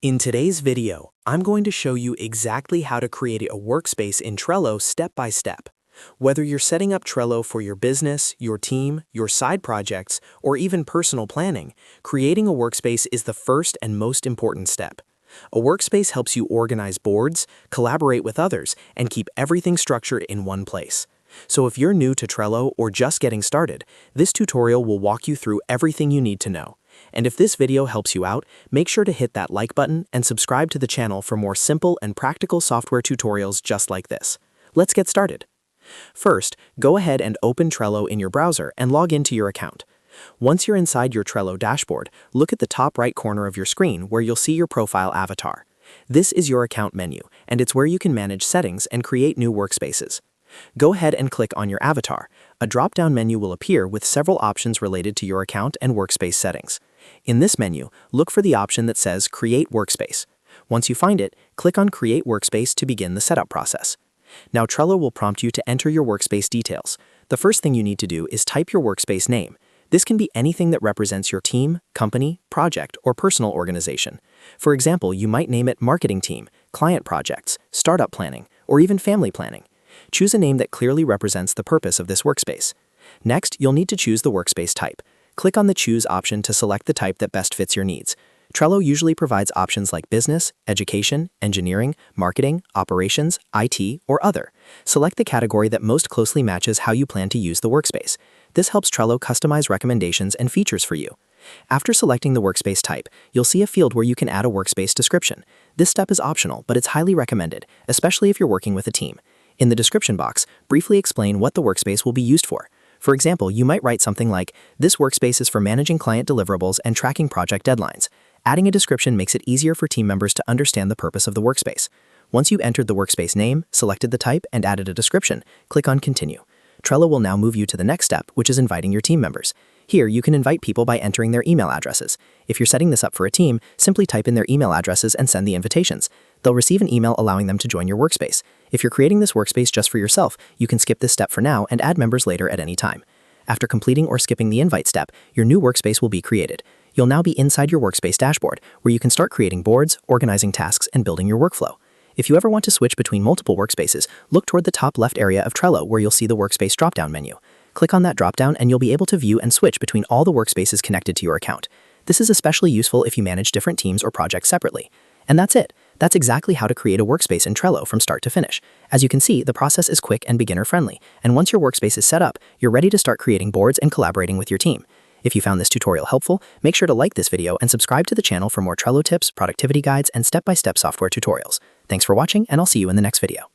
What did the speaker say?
In today's video, I'm going to show you exactly how to create a workspace in Trello step by step. Whether you're setting up Trello for your business, your team, your side projects, or even personal planning, creating a workspace is the first and most important step. A workspace helps you organize boards, collaborate with others, and keep everything structured in one place. So if you're new to Trello or just getting started, this tutorial will walk you through everything you need to know. And if this video helps you out, make sure to hit that like button and subscribe to the channel for more simple and practical software tutorials just like this. Let's get started. First, go ahead and open Trello in your browser and log into your account. Once you're inside your Trello dashboard, look at the top right corner of your screen where you'll see your profile avatar. This is your account menu, and it's where you can manage settings and create new workspaces. Go ahead and click on your avatar. A drop-down menu will appear with several options related to your account and workspace settings. In this menu, look for the option that says Create Workspace. Once you find it, click on Create Workspace to begin the setup process. Now Trello will prompt you to enter your workspace details. The first thing you need to do is type your workspace name. This can be anything that represents your team, company, project, or personal organization. For example, you might name it Marketing Team, Client Projects, Startup Planning, or even Family Planning. Choose a name that clearly represents the purpose of this workspace. Next, you'll need to choose the workspace type. Click on the Choose option to select the type that best fits your needs. Trello usually provides options like business, education, engineering, marketing, operations, IT, or other. Select the category that most closely matches how you plan to use the workspace. This helps Trello customize recommendations and features for you. After selecting the workspace type, you'll see a field where you can add a workspace description. This step is optional, but it's highly recommended, especially if you're working with a team. In the description box, briefly explain what the workspace will be used for. For example, you might write something like, "This workspace is for managing client deliverables and tracking project deadlines." Adding a description makes it easier for team members to understand the purpose of the workspace. Once you've entered the workspace name, selected the type, and added a description, click on Continue. Trello will now move you to the next step, which is inviting your team members. Here, you can invite people by entering their email addresses. If you're setting this up for a team, simply type in their email addresses and send the invitations. They'll receive an email allowing them to join your workspace. If you're creating this workspace just for yourself, you can skip this step for now and add members later at any time. After completing or skipping the invite step, your new workspace will be created. You'll now be inside your Workspace dashboard, where you can start creating boards, organizing tasks, and building your workflow. If you ever want to switch between multiple workspaces, look toward the top left area of Trello where you'll see the Workspace drop-down menu. Click on that drop-down and you'll be able to view and switch between all the workspaces connected to your account. This is especially useful if you manage different teams or projects separately. And that's it. That's exactly how to create a workspace in Trello from start to finish. As you can see, the process is quick and beginner-friendly, and once your workspace is set up, you're ready to start creating boards and collaborating with your team. If you found this tutorial helpful, make sure to like this video and subscribe to the channel for more Trello tips, productivity guides, and step-by-step software tutorials. Thanks for watching, and I'll see you in the next video.